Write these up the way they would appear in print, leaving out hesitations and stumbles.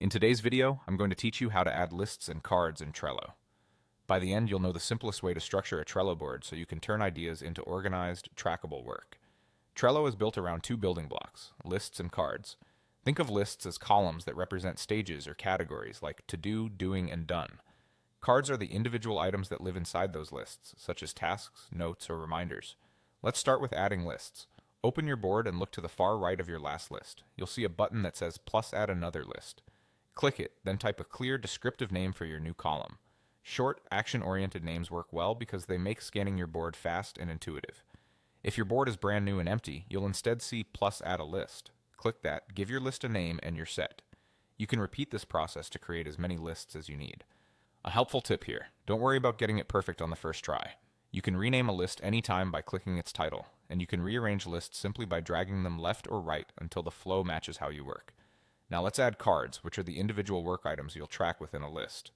In today's video, I'm going to teach you how to add lists and cards in Trello. By the end, you'll know the simplest way to structure a Trello board so you can turn ideas into organized, trackable work. Trello is built around two building blocks, lists and cards. Think of lists as columns that represent stages or categories like to do, doing, and done. Cards are the individual items that live inside those lists, such as tasks, notes, or reminders. Let's start with adding lists. Open your board and look to the far right of your last list. You'll see a button that says plus add another list. Click it, then type a clear, descriptive name for your new column. Short, action-oriented names work well because they make scanning your board fast and intuitive. If your board is brand new and empty, you'll instead see plus add a list. Click that, give your list a name, and you're set. You can repeat this process to create as many lists as you need. A helpful tip here, don't worry about getting it perfect on the first try. You can rename a list anytime by clicking its title, and you can rearrange lists simply by dragging them left or right until the flow matches how you work. Now let's add cards, which are the individual work items you'll track within a list.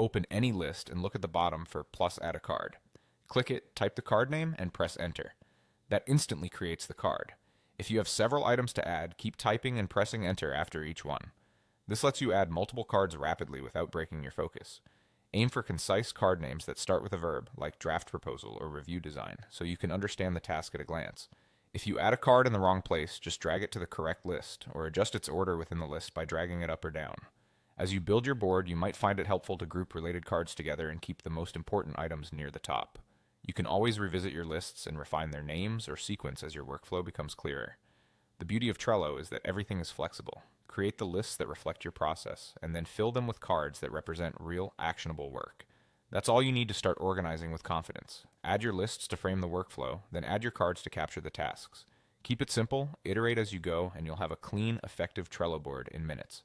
Open any list and look at the bottom for plus add a card. Click it, type the card name, and press enter. That instantly creates the card. If you have several items to add, keep typing and pressing enter after each one. This lets you add multiple cards rapidly without breaking your focus. Aim for concise card names that start with a verb, like draft proposal or review design, so you can understand the task at a glance. If you add a card in the wrong place, just drag it to the correct list, or adjust its order within the list by dragging it up or down. As you build your board, you might find it helpful to group related cards together and keep the most important items near the top. You can always revisit your lists and refine their names or sequence as your workflow becomes clearer. The beauty of Trello is that everything is flexible. Create the lists that reflect your process, and then fill them with cards that represent real, actionable work. That's all you need to start organizing with confidence. Add your lists to frame the workflow, then add your cards to capture the tasks. Keep it simple, iterate as you go, and you'll have a clean, effective Trello board in minutes.